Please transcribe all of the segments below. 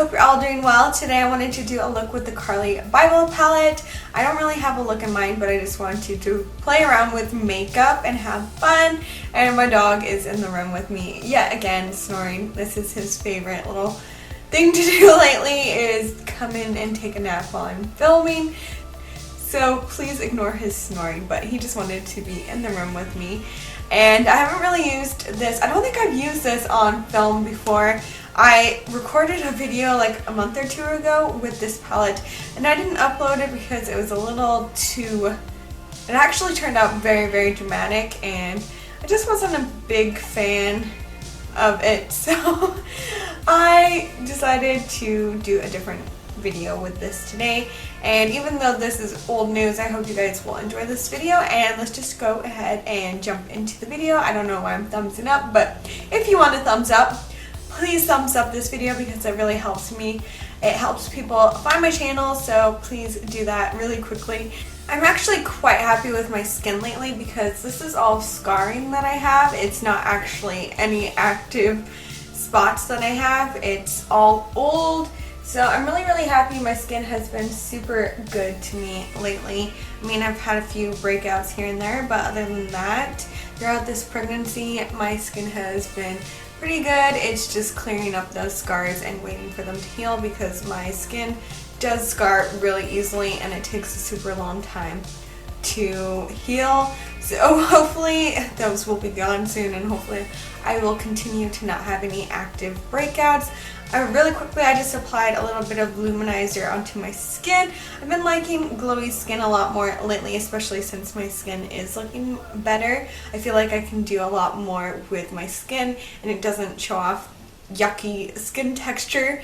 hope you're all doing well. Today I wanted to do a look with the Carli Bybel palette. I don't really have a look in mind, but I just wanted to play around with makeup and have fun. And my dog is in the room with me yet again, snoring. This is his favorite little thing to do lately, is come in and take a nap while I'm filming. So please ignore his snoring, but he just wanted to be in the room with me. And I haven't really used this. I don't think I've used this on film before. I recorded a video like a month or two ago with this palette, and I didn't upload it because it was a little too, it actually turned out very, very dramatic, and I just wasn't a big fan of it. So I decided to do a different video with this today. And even though this is old news, I hope you guys will enjoy this video, and let's just go ahead and jump into the video. I don't know why I'm thumbsing up, but if you want a thumbs up, please thumbs up this video because it really helps me. It helps people find my channel, so please do that really quickly. I'm actually quite happy with my skin lately because this is all scarring that I have. It's not actually any active spots that I have. It's all old. So I'm really, really happy. My skin has been super good to me lately. I mean, I've had a few breakouts here and there, but other than that, throughout this pregnancy, my skin has been pretty good. It's just clearing up those scars and waiting for them to heal because my skin does scar really easily and it takes a super long time to heal. So hopefully those will be gone soon, and hopefully I will continue to not have any active breakouts. Really quickly, I just applied a little bit of luminizer onto my skin. I've been liking glowy skin a lot more lately, especially since my skin is looking better. I feel like I can do a lot more with my skin and it doesn't show off yucky skin texture.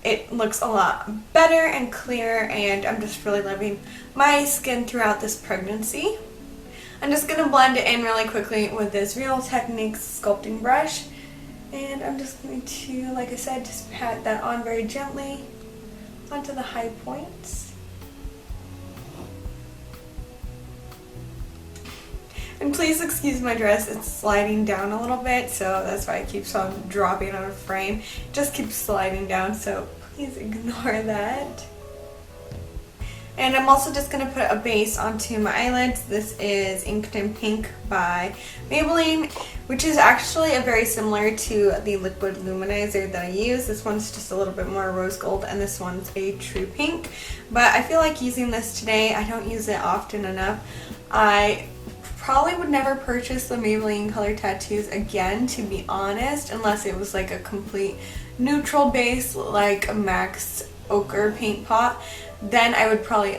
It looks a lot better and clearer, and I'm just really loving my skin throughout this pregnancy. I'm just going to blend it in really quickly with this Real Techniques sculpting brush. And I'm just going to, like I said, just pat that on very gently onto the high points. And please excuse my dress, it's sliding down a little bit, so that's why it keeps on dropping out of frame. It just keeps sliding down, so please ignore that. And I'm also just going to put a base onto my eyelids. This is Inked in Pink by Maybelline, which is actually very similar to the liquid luminizer that I use. This one's just a little bit more rose gold, and this one's a true pink. But I feel like using this today. I don't use it often enough. I probably would never purchase the Maybelline Color Tattoos again, to be honest, unless it was like a complete neutral base like a MAC's ochre paint pot. Then I would probably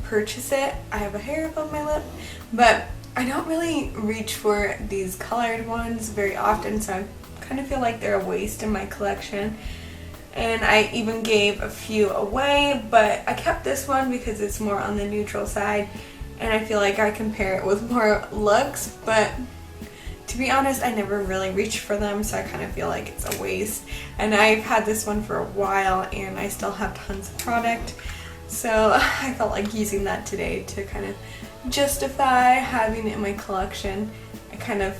purchase it. I have a hair up on my lip, but I don't really reach for these colored ones very often, so I kind of feel like they're a waste in my collection. And I even gave a few away, but I kept this one because it's more on the neutral side, and I feel like I can pair it with more looks, but to be honest, I never really reach for them, so I kind of feel like it's a waste. And I've had this one for a while, and I still have tons of product. So I felt like using that today to kind of justify having it in my collection. I kind of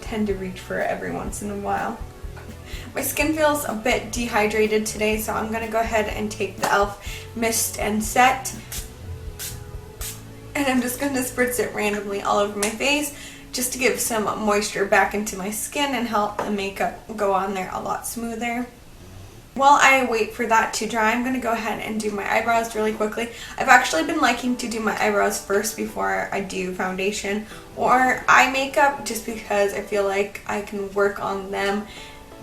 tend to reach for it every once in a while. My skin feels a bit dehydrated today, so I'm going to go ahead and take the e.l.f. Mist and Set. And I'm just going to spritz it randomly all over my face just to give some moisture back into my skin and help the makeup go on there a lot smoother. While I wait for that to dry, I'm going to go ahead and do my eyebrows really quickly. I've actually been liking to do my eyebrows first before I do foundation or eye makeup, just because I feel like I can work on them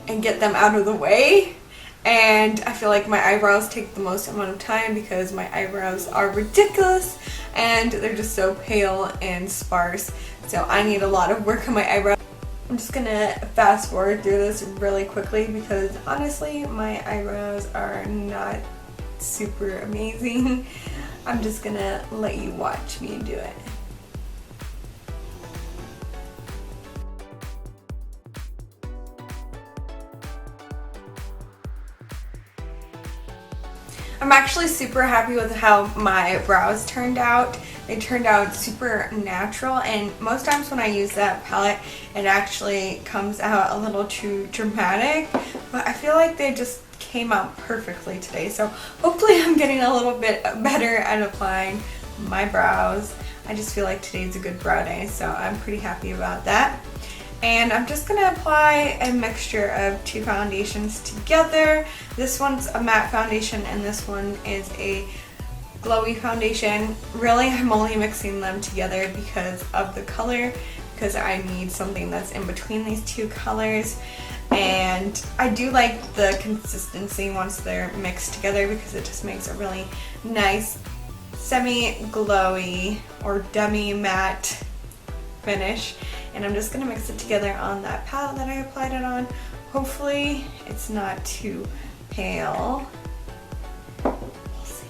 and get them out of the way. And I feel like my eyebrows take the most amount of time because my eyebrows are ridiculous and they're just so pale and sparse. So I need a lot of work on my eyebrows. I'm just gonna fast forward through this really quickly because honestly my eyebrows are not super amazing. I'm just gonna let you watch me do it. I'm actually super happy with how my brows turned out. They turned out super natural, and most times when I use that palette it actually comes out a little too dramatic, but I feel like they just came out perfectly today. So hopefully I'm getting a little bit better at applying my brows. I just feel like today's a good brow day, so I'm pretty happy about that. And I'm just gonna apply a mixture of two foundations together. This one's a matte foundation and this one is a glowy foundation. Really, I'm only mixing them together because of the color, because I need something that's in between these two colors. And I do like the consistency once they're mixed together because it just makes a really nice semi-glowy or demi-matte finish. And I'm just going to mix it together on that palette that I applied it on. Hopefully it's not too pale. We'll see.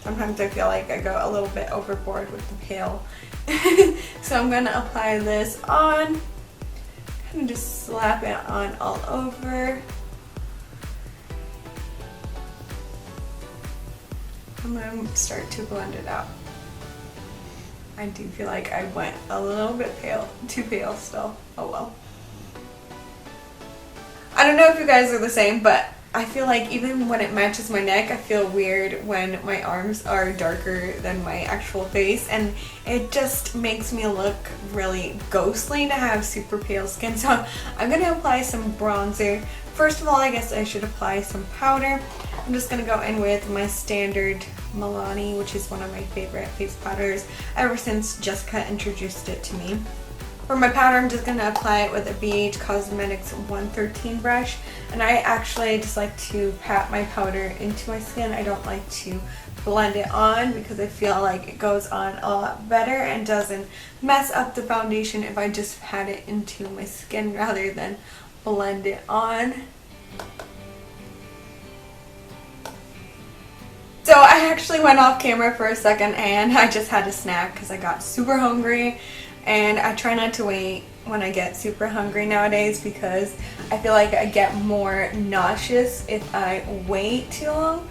Sometimes I feel like I go a little bit overboard with the pale. So I'm going to apply this on. And just slap it on all over. I'm going to start to blend it out. I do feel like I went a little bit pale, too pale still. Oh well. I don't know if you guys are the same, but I feel like even when it matches my neck, I feel weird when my arms are darker than my actual face, and it just makes me look really ghostly to have super pale skin. So I'm going to apply some bronzer. First of all, I guess I should apply some powder. I'm just going to go in with my standard Milani, which is one of my favorite face powders ever since Jessica introduced it to me. For my powder, I'm just going to apply it with a BH Cosmetics 113 brush. And I actually just like to pat my powder into my skin. I don't like to blend it on because I feel like it goes on a lot better and doesn't mess up the foundation if I just pat it into my skin rather than blend it on. So I actually went off camera for a second and I just had a snack because I got super hungry, and I try not to wait when I get super hungry nowadays because I feel like I get more nauseous if I wait too long.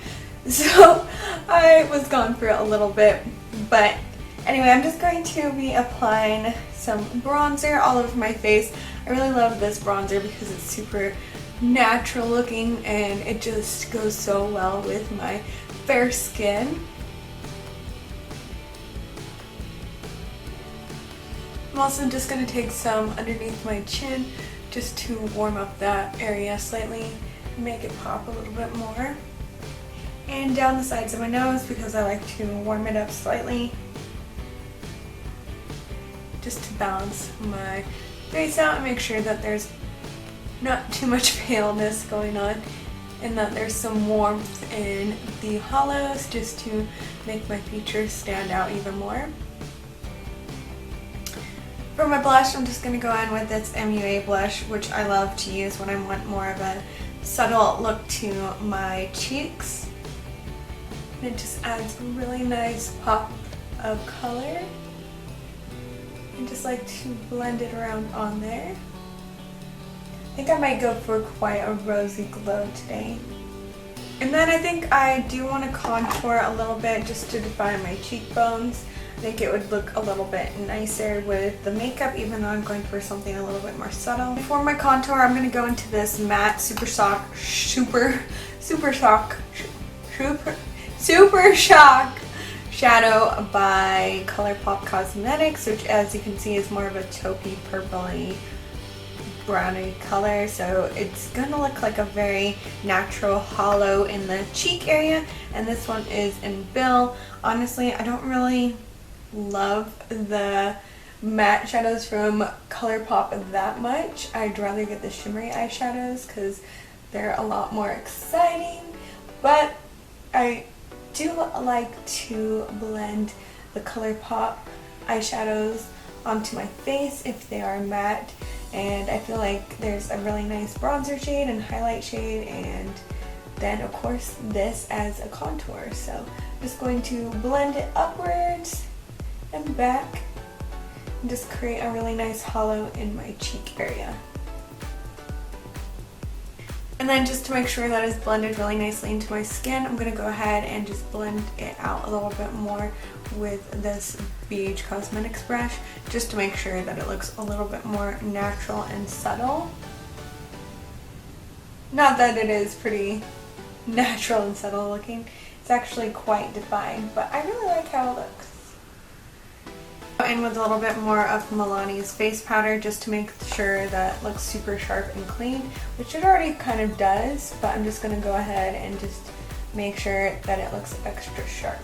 So I was gone for a little bit, but anyway, I'm just going to be applying some bronzer all over my face. I really love this bronzer because it's super natural looking and it just goes so well with my fair skin. I'm also just going to take some underneath my chin just to warm up that area slightly, make it pop a little bit more. And down the sides of my nose because I like to warm it up slightly, just to balance my face out and make sure that there's not too much paleness going on and that there's some warmth in the hollows just to make my features stand out even more. For my blush, I'm just going to go in with this MUA blush, which I love to use when I want more of a subtle look to my cheeks. And it just adds a really nice pop of color. I just like to blend it around on there. I think I might go for quite a rosy glow today. And then I think I do want to contour a little bit just to define my cheekbones. I think it would look a little bit nicer with the makeup, even though I'm going for something a little bit more subtle. For my contour, I'm going to go into this matte Super Shock shadow by ColourPop Cosmetics, which as you can see is more of a taupey purpley browny color, so it's gonna look like a very natural hollow in the cheek area. And this one is in Bill. Honestly, I don't really love the matte shadows from ColourPop that much. I'd rather get the shimmery eyeshadows because they're a lot more exciting, but I do like to blend the ColourPop eyeshadows onto my face if they are matte. And I feel like there's a really nice bronzer shade and highlight shade, and then of course this as a contour. So I'm just going to blend it upwards and back and just create a really nice hollow in my cheek area. And then just to make sure that it's blended really nicely into my skin, I'm going to go ahead and just blend it out a little bit more with this BH Cosmetics brush, just to make sure that it looks a little bit more natural and subtle. Not that it is pretty natural and subtle looking. It's actually quite defined, but I really like how it looks. In with a little bit more of Milani's face powder just to make sure that it looks super sharp and clean, which it already kind of does, but I'm just going to go ahead and just make sure that it looks extra sharp.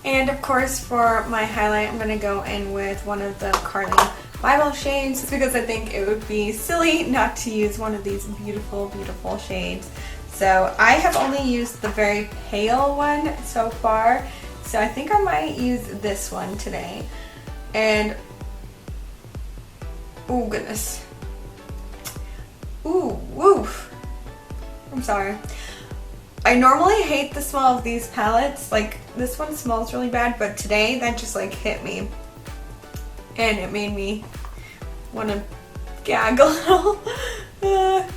And of course for my highlight, I'm going to go in with one of the Carli Bybel shades, just because I think it would be silly not to use one of these beautiful, beautiful shades. So I have only used the very pale one so far, so I think I might use this one today. And, oh goodness. Ooh, woof. I'm sorry. I normally hate the smell of these palettes. Like, this one smells really bad, but today that just like hit me. And it made me want to gag a little.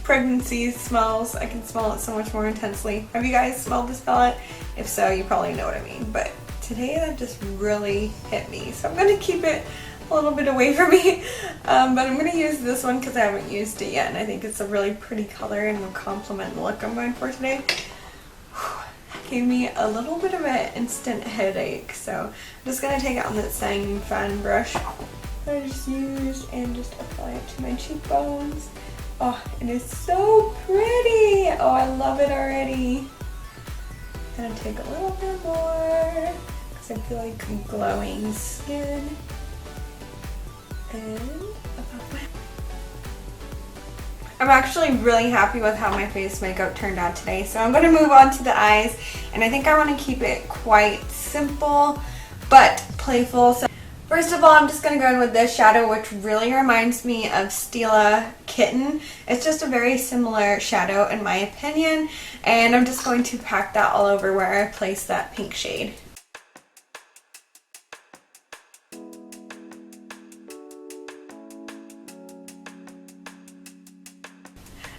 Pregnancy smells. I can smell it so much more intensely. Have you guys smelled this palette? If so, you probably know what I mean. But today that just really hit me. So I'm going to keep it a little bit away from me. But I'm going to use this one because I haven't used it yet. And I think it's a really pretty color and will complement the look I'm going for today. Gave me a little bit of an instant headache. So I'm just going to take it on that Sang fan brush that I just used and just apply it to my cheekbones. Oh, it is so pretty. Oh, I love it already. I'm gonna take a little bit more because I feel like glowing skin. And I'm actually really happy with how my face makeup turned out today. So I'm gonna move on to the eyes, and I think I want to keep it quite simple but playful. So first of all, I'm just going to go in with this shadow, which really reminds me of Stila Kitten. It's just a very similar shadow in my opinion, and I'm just going to pack that all over where I placed that pink shade.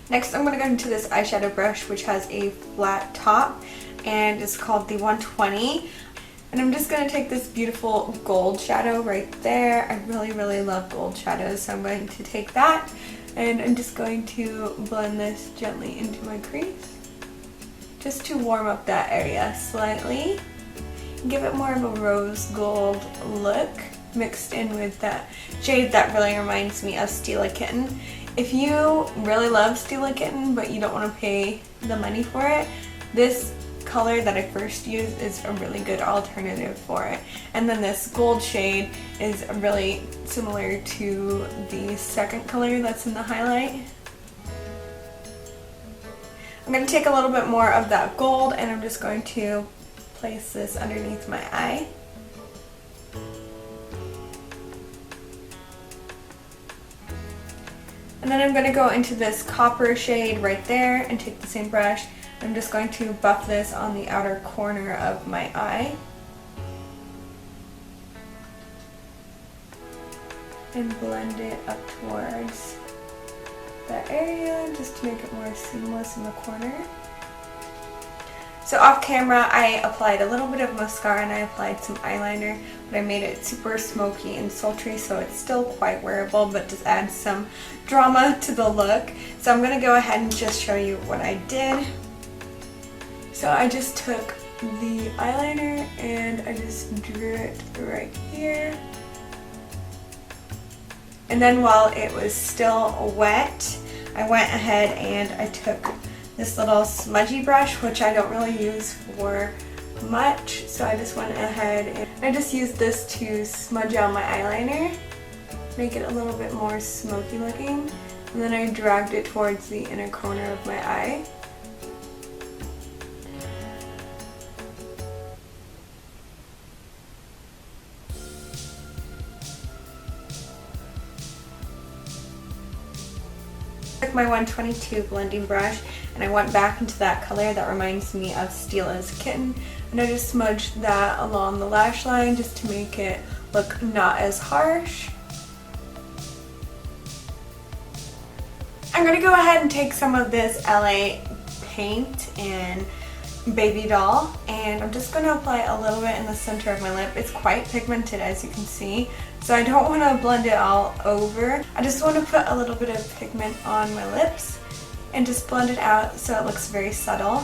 Next, I'm going to go into this eyeshadow brush, which has a flat top, and it's called the 120. And I'm just going to take this beautiful gold shadow right there. I really, really love gold shadows, so I'm going to take that and I'm just going to blend this gently into my crease just to warm up that area slightly. Give it more of a rose gold look mixed in with that shade that really reminds me of Stila Kitten. If you really love Stila Kitten but you don't want to pay the money for it, this color that I first used is a really good alternative for it. And then this gold shade is really similar to the second color that's in the highlight. I'm going to take a little bit more of that gold and I'm just going to place this underneath my eye. And then I'm going to go into this copper shade right there and take the same brush. I'm just going to buff this on the outer corner of my eye. And blend it up towards that area just to make it more seamless in the corner. So off camera I applied a little bit of mascara and I applied some eyeliner, but I made it super smoky and sultry so it's still quite wearable but just adds some drama to the look. So I'm going to go ahead and just show you what I did. So I just took the eyeliner and I just drew it right here. And then while it was still wet, I went ahead and I took this little smudgy brush, which I don't really use for much. So I just went ahead and I just used this to smudge out my eyeliner, make it a little bit more smoky looking. And then I dragged it towards the inner corner of my eye. Took my 122 blending brush and I went back into that color that reminds me of Stila's Kitten, and I just smudged that along the lash line just to make it look not as harsh. I'm going to go ahead and take some of this LA paint and baby doll, and I'm just going to apply a little bit in the center of my lip. It's quite pigmented, as you can see, so I don't want to blend it all over. I just want to put a little bit of pigment on my lips and just blend it out so it looks very subtle.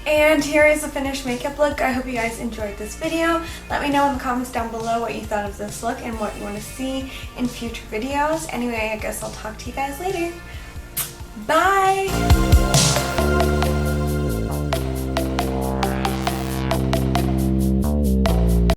And here is the finished makeup look. I hope you guys enjoyed this video. Let me know in the comments down below what you thought of this look and what you want to see in future videos. Anyway, I guess I'll talk to you guys later. Bye!